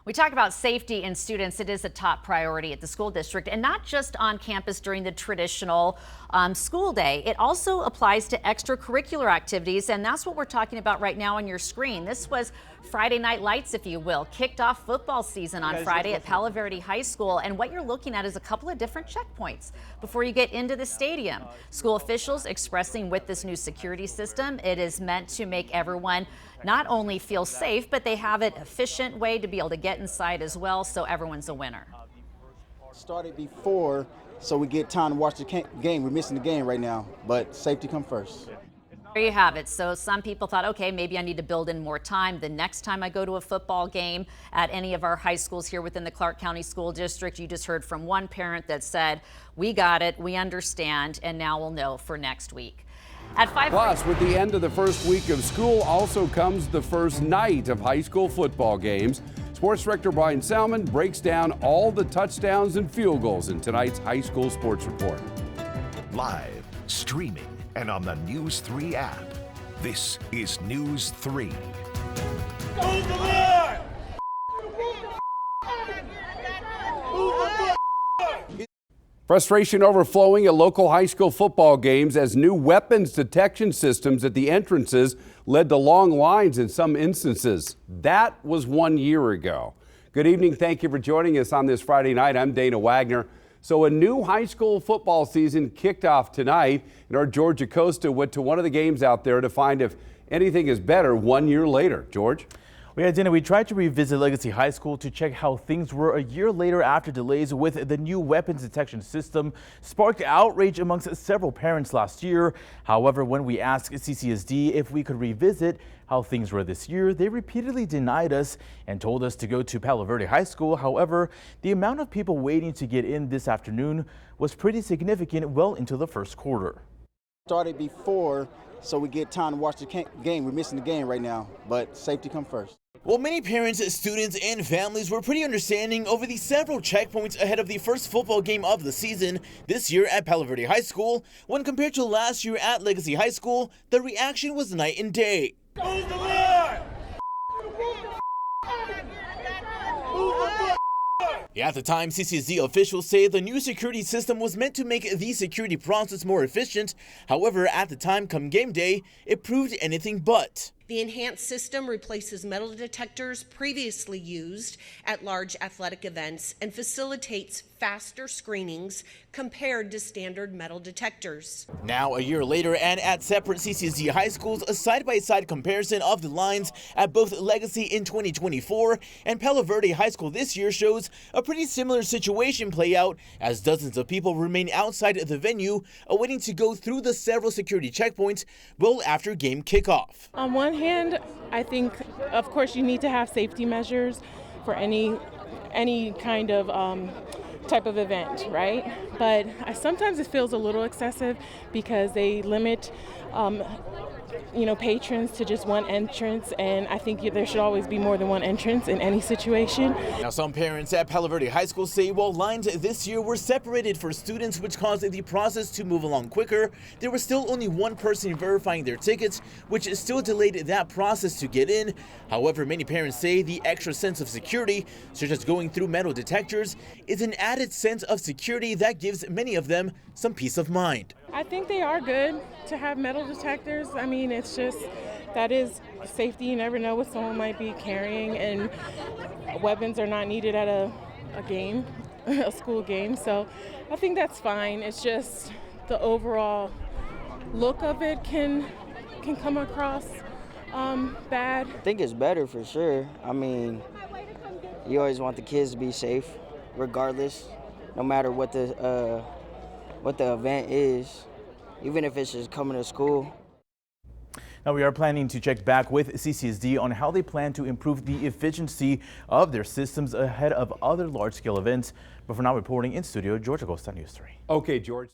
We talk about safety in students. It is a top priority at the school district, and not just on campus during the traditional school day. It also applies to extracurricular activities, and that's what we're talking about right now on your screen. This was Friday Night Lights, if you will, kicked off football season on Friday at Palo Verde High School, and what you're looking at is a couple of different checkpoints before you get into the stadium. School officials expressing with this new security system, it is meant to make everyone not only feel safe, but they have an efficient way to be able to get inside as well, so everyone's a winner. Started before, so we get time to watch the game. We're missing the game right now, but safety come first. There you have it. So some people thought, okay, maybe I need to build in more time. The next time I go to a football game at any of our high schools here within the Clark County School District, you just heard from one parent that said, we got it, we understand, and now we'll know for next week. At 5. Plus, with the end of the first week of school also comes the first night of high school football games. Sports Director Brian Salmon breaks down all the touchdowns and field goals in tonight's high school sports report. Live, streaming, and on the News 3 app. This is News 3. Go the Lord! Frustration overflowing at local high school football games as new weapons detection systems at the entrances led to long lines in some instances. That was 1 year ago. Good evening. Thank you for joining us on this Friday night. I'm Dana Wagner. So a new high school football season kicked off tonight, and our George Acosta went to one of the games out there to find if anything is better 1 year later. George? Well, yeah, Dana, we tried to revisit Legacy High School to check how things were a year later after delays with the new weapons detection system sparked outrage amongst several parents last year. However, when we asked CCSD if we could revisit how things were this year, they repeatedly denied us and told us to go to Palo Verde High School. However, the amount of people waiting to get in this afternoon was pretty significant well into the first quarter. Started before, so we get time to watch the game. We're missing the game right now, but safety come first. Well, many parents, students, and families were pretty understanding over the several checkpoints ahead of the first football game of the season this year at Palo Verde High School. When compared to last year at Legacy High School, the reaction was night and day. Go the Lord! At the time, CCSD officials say the new security system was meant to make the security process more efficient. However, at the time, come game day, it proved anything but. The enhanced system replaces metal detectors previously used at large athletic events and facilitates faster screenings compared to standard metal detectors. Now, a year later, and at separate CCSD high schools, a side-by-side comparison of the lines at both Legacy in 2024 and Palo Verde High School this year shows a pretty similar situation play out as dozens of people remain outside the venue awaiting to go through the several security checkpoints well after game kickoff. On one hand, I think, of course, you need to have safety measures for any kind of type of event, right? But sometimes it feels a little excessive because they limit patrons to just one entrance, and I think there should always be more than one entrance in any situation. Now, some parents at Palo Verde High School say while lines this year were separated for students, which caused the process to move along quicker, there was still only one person verifying their tickets, which still delayed that process to get in. However, many parents say the extra sense of security, such as going through metal detectors, is an added sense of security that gives many of them some peace of mind. I think they are good to have metal detectors. I mean, it's just, that is safety. You never know what someone might be carrying, and weapons are not needed at a game, a school game. So I think that's fine. It's just the overall look of it can come across bad. I think it's better for sure. I mean, you always want the kids to be safe regardless, no matter what the event is, even if it's just coming to school. Now, we are planning to check back with CCSD on how they plan to improve the efficiency of their systems ahead of other large-scale events. But for now, reporting in studio, George Acosta, News 3. Okay, George.